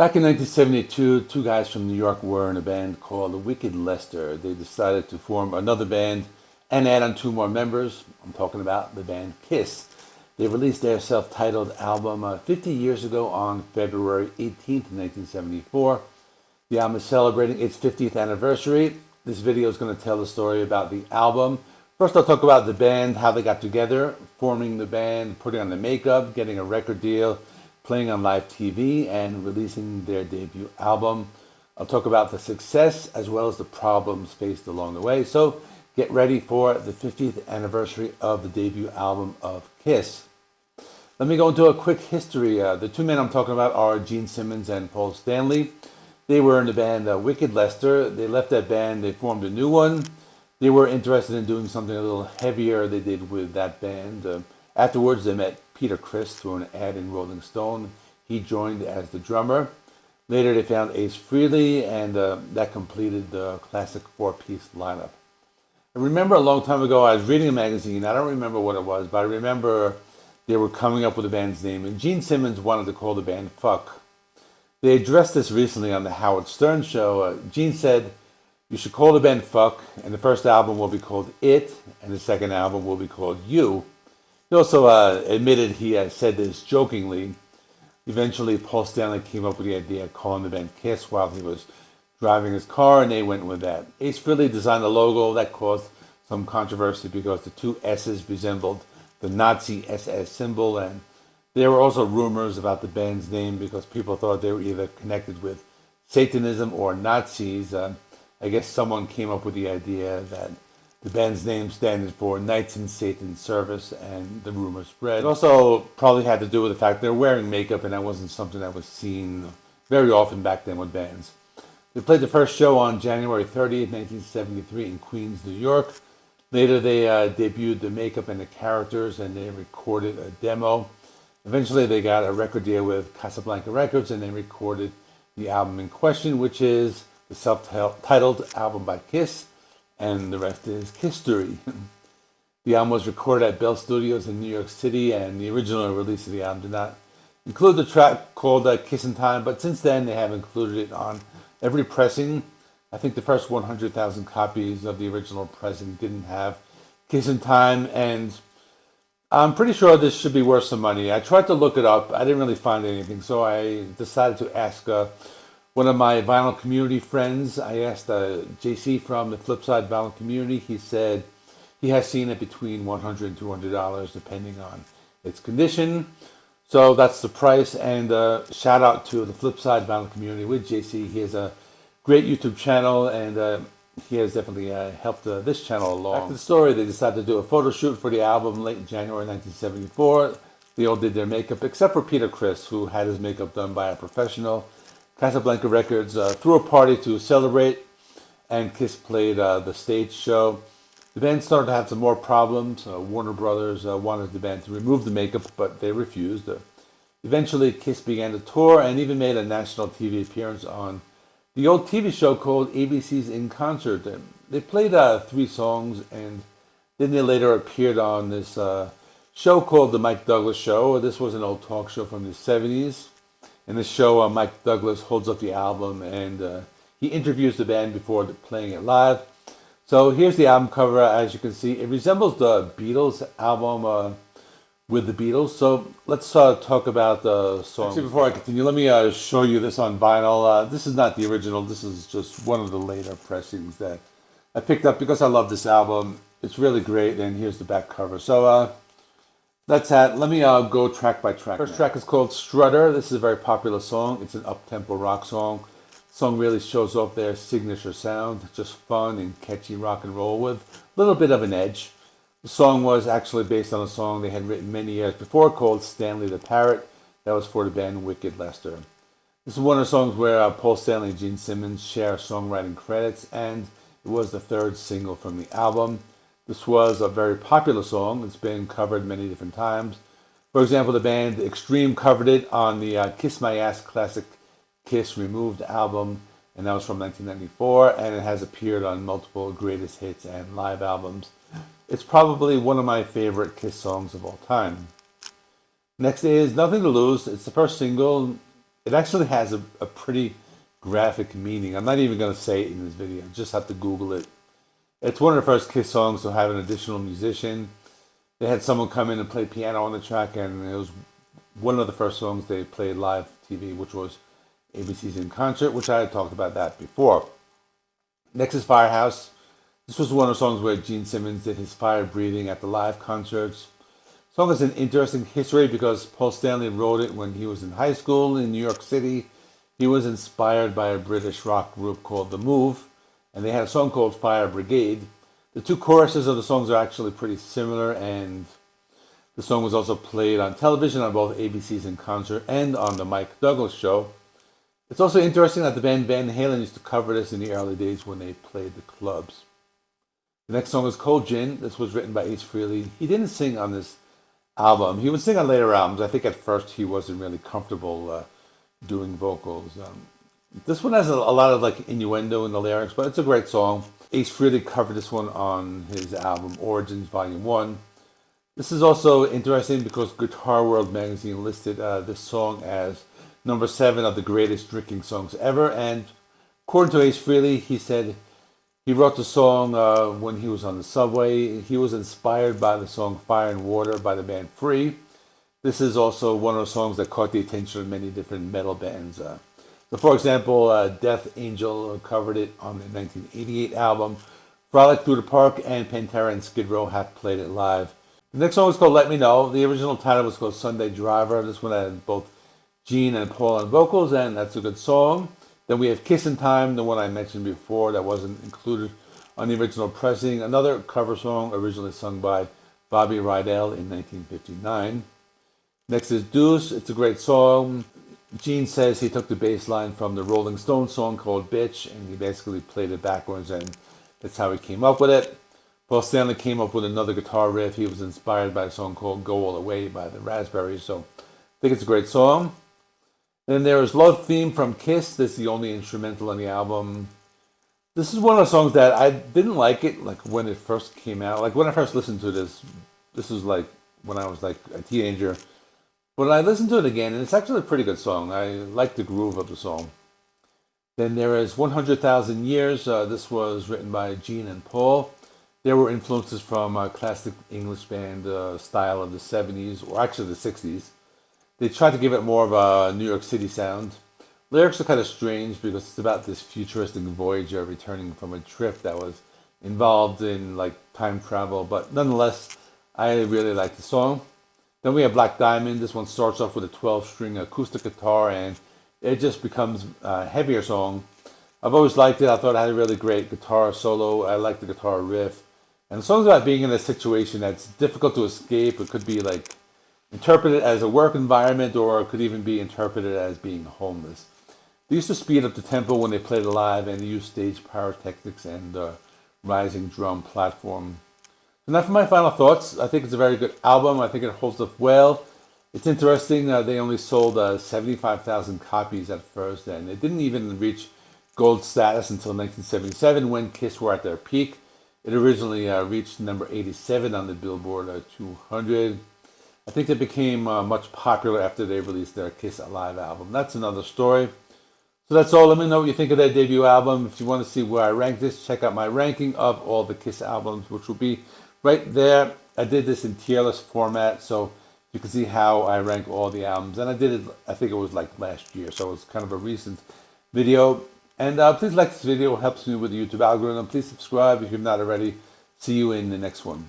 Back in 1972, two guys from New York were in a band called the Wicked Lester. They decided to form another band and add on two more members. I'm talking about the band Kiss. They released their self-titled album 50 years ago on February 18th, 1974. The album is celebrating its 50th anniversary. This video is going to tell the story about the album. First, I'll talk about the band, how they got together, forming the band, putting on the makeup, getting a record deal, playing on live TV, and releasing their debut album. I'll talk about the success as well as the problems faced along the way. So get ready for the 50th anniversary of the debut album of Kiss. Let me go into a quick history. The two men I'm talking about are Gene Simmons and Paul Stanley. They were in the band Wicked Lester. They left that band, they formed a new one. They were interested in doing something a little heavier they did with that band. Afterwards, they met Peter Criss through an ad in Rolling Stone. He joined as the drummer. Later, they found Ace Frehley, and that completed the classic four-piece lineup. I remember a long time ago, I was reading a magazine. I don't remember what it was, but I remember they were coming up with the band's name, and Gene Simmons wanted to call the band Fuck. They addressed this recently on the Howard Stern show. Gene said, "You should call the band Fuck, and the first album will be called It, and the second album will be called You." He also admitted he said this jokingly. Eventually, Paul Stanley came up with the idea of calling the band Kiss while he was driving his car, and they went with that. Ace Frehley designed the logo. That caused some controversy because the two S's resembled the Nazi SS symbol, and there were also rumors about the band's name because people thought they were either connected with Satanism or Nazis. I guess someone came up with the idea that the band's name stands for Knights in Satan's Service, and the rumor spread. It also probably had to do with the fact they're wearing makeup, and that wasn't something that was seen very often back then with bands. They played the first show on January 30th, 1973 in Queens, New York. Later, they debuted the makeup and the characters, and they recorded a demo. Eventually, they got a record deal with Casablanca Records, and they recorded the album in question, which is the self-titled album by Kiss, and the rest is history. The album was recorded at Bell Studios in New York City, and the original release of the album did not include the track called Kissin' Time, but since then they have included it on every pressing. I think the first 100,000 copies of the original pressing didn't have Kissin' Time, and I'm pretty sure this should be worth some money. I tried to look it up. I didn't really find anything, so I decided to ask one of my vinyl community friends. I asked JC from the Flipside Vinyl Community. He said he has seen it between $100 and $200 depending on its condition. So that's the price, and shout out to the Flipside Vinyl Community with JC. He has a great YouTube channel, and he has definitely helped this channel along. After the story, they decided to do a photo shoot for the album late in January 1974. They all did their makeup, except for Peter Criss, who had his makeup done by a professional. Casablanca Records threw a party to celebrate, and Kiss played the stage show. The band started to have some more problems. Warner Brothers wanted the band to remove the makeup, but they refused. Eventually, Kiss began to tour and even made a national TV appearance on the old TV show called ABC's In Concert. They played 3 songs, and then they later appeared on this show called The Mike Douglas Show. This was an old talk show from the 70s. In this show, Mike Douglas holds up the album, and he interviews the band before playing it live. So here's the album cover. As you can see, it resembles the Beatles album with the Beatles. So let's talk about the song. Actually, before I continue, let me show you this on vinyl. This is not the original. This is just one of the later pressings that I picked up because I love this album. It's really great, and here's the back cover. So that's that. Let me go track by track. First track is called Strutter. This is a very popular song. It's an up-tempo rock song. The song really shows off their signature sound. Just fun and catchy rock and roll with a little bit of an edge. The song was actually based on a song they had written many years before called Stanley the Parrot. That was for the band Wicked Lester. This is one of the songs where Paul Stanley and Gene Simmons share songwriting credits, and it was the 3rd single from the album. This was a very popular song. It's been covered many different times. For example, the band Extreme covered it on the Kiss My Ass classic Kiss Removed album, and that was from 1994, and it has appeared on multiple greatest hits and live albums. It's probably one of my favorite Kiss songs of all time. Next is Nothing to Lose. It's the first single. It actually has a pretty graphic meaning. I'm not even going to say it in this video. You just have to Google it. It's one of the first Kiss songs to have an additional musician. They had someone come in and play piano on the track, and it was one of the first songs they played live TV, which was ABC's In Concert, which I had talked about that before. Next is Firehouse. This was one of the songs where Gene Simmons did his fire breathing at the live concerts. The song has an interesting history because Paul Stanley wrote it when he was in high school in New York City. He was inspired by a British rock group called The Move, and they had a song called Fire Brigade. The two choruses of the songs are actually pretty similar, and the song was also played on television on both ABC's In Concert and on the Mike Douglas Show. It's also interesting that the band Van Halen used to cover this in the early days when they played the clubs. The next song is Cold Gin. This was written by Ace Frehley. He didn't sing on this album. He would sing on later albums. I think at first he wasn't really comfortable doing vocals. This one has a lot of like innuendo in the lyrics, but it's a great song. Ace Frehley covered this one on his album Origins Volume 1. This is also interesting because Guitar World magazine listed this song as number 7 of the greatest drinking songs ever. And according to Ace Frehley, he said he wrote the song when he was on the subway. He was inspired by the song Fire and Water by the band Free. This is also one of the songs that caught the attention of many different metal bands. So for example, Death Angel covered it on the 1988 album. Frolic Through the Park and Pantera and Skid Row have played it live. The next song is called Let Me Know. The original title was called Sunday Driver. This one had both Gene and Paul on vocals, and that's a good song. Then we have Kissin' Time, the one I mentioned before that wasn't included on the original pressing. Another cover song originally sung by Bobby Rydell in 1959. Next is Deuce. It's a great song. Gene says he took the bass line from the Rolling Stones song called Bitch, and he basically played it backwards, and that's how he came up with it. Paul Stanley came up with another guitar riff. He was inspired by a song called Go All the Way by the Raspberries, so I think it's a great song. Then there is Love Theme from Kiss. This is the only instrumental on the album. This is one of the songs that I didn't like it, like when it first came out. Like when I first listened to this was like when I was like a teenager. But I listened to it again, and it's actually a pretty good song. I like the groove of the song. Then there is 100,000 Years. This was written by Gene and Paul. There were influences from classic English band style of the 70s, or actually the 60s. They tried to give it more of a New York City sound. Lyrics are kind of strange because it's about this futuristic voyager returning from a trip that was involved in like time travel. But nonetheless, I really like the song. Then we have Black Diamond. This one starts off with a 12-string acoustic guitar, and it just becomes a heavier song. I've always liked it. I thought it had a really great guitar solo. I like the guitar riff. And the song's about being in a situation that's difficult to escape. It could be like interpreted as a work environment, or it could even be interpreted as being homeless. They used to speed up the tempo when they played it live, and they used stage pyrotechnics and rising drum platform. So now for my final thoughts. I think it's a very good album. I think it holds up well. It's interesting. They only sold 75,000 copies at first, and it didn't even reach gold status until 1977 when Kiss were at their peak. It originally reached number 87 on the Billboard 200. I think they became much popular after they released their Kiss Alive album. That's another story. So that's all. Let me know what you think of their debut album. If you want to see where I rank this, check out my ranking of all the Kiss albums, which will be right there. I did this in tier list format, so you can see how I rank all the albums. And I did it, I think it was like last year, so it's kind of a recent video. And please like this video. It helps me with the YouTube algorithm. Please subscribe if you're not already. See you in the next one.